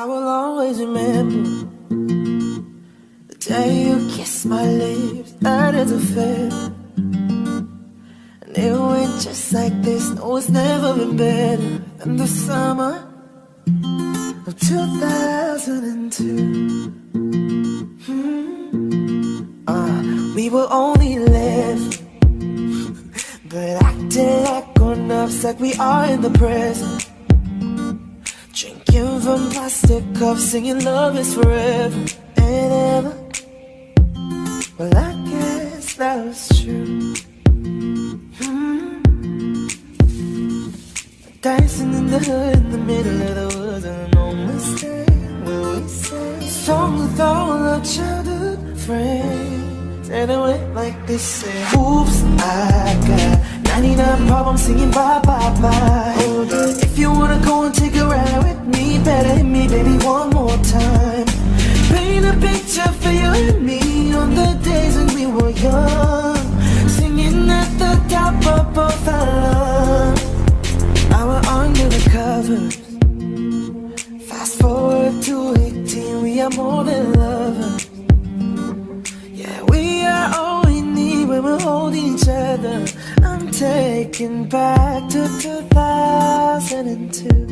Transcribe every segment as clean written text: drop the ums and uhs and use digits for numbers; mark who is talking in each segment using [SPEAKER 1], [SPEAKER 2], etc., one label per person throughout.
[SPEAKER 1] I will always remember the day you kissed my lips. That is a fact. And it went just like this. No, it's never been better than the summer of 2002. We were only left but acting like grown-ups, like we are in the present. Drinking from plastic cups, singing love is forever and ever. Well, I guess that was true. Dancing in the hood, in the middle of the woods, on an old mistake where we sang a song with all our childhood friends, and it went like this: say, oops, I got 99 problems singing bye bye bye. If you wanna go and take a ride with me, better hit me, baby, one more time. Paint a picture for you and me on the days when we were young, singing at the top of both our lungs. Now we're under the covers. Fast forward to 18, we are more than lovers. Yeah, we are all we need when we're holding each other. I'm taken back to 2002.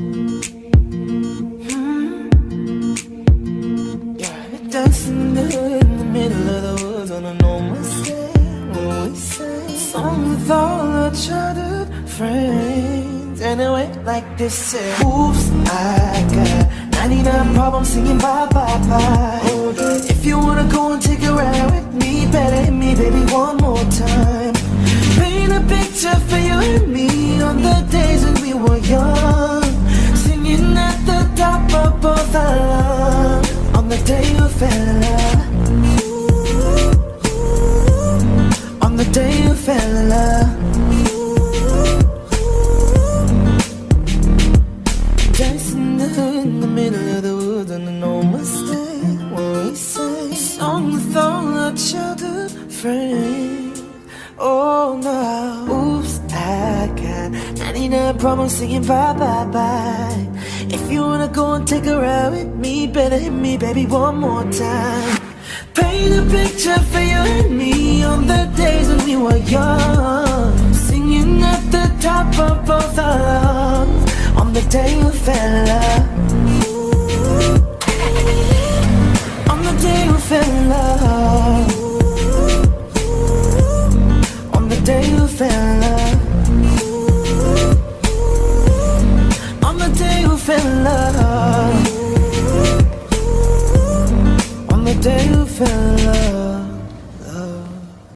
[SPEAKER 1] Yeah, dancing in the hood, in the middle of the woods, on an old Mustang when we sang a song with all our childhood friends, and it went like this: say, oops, I got 99 problems singing bye bye bye. If you wanna go and take a ride with me, better hit me, baby, one more time. Paint a picture for you and me on the days when we were young, singing at the top of both our lungs. On the day you fell in love, on the day you fell in love. Dancing in the middle of the woods on an old Mustang where we sang a song with all our childhood friends. Oh no, oops, I got 99 problems singing bye bye bye. If you wanna go and take a ride with me, better hit me, baby, one more time. Paint a picture for you and me on the days when we were young, singing at the top of both our lungs. On the day you fell in love, on the day you fell in love, on the day you fell in love, on the day you fell in love, on the day you fell in love.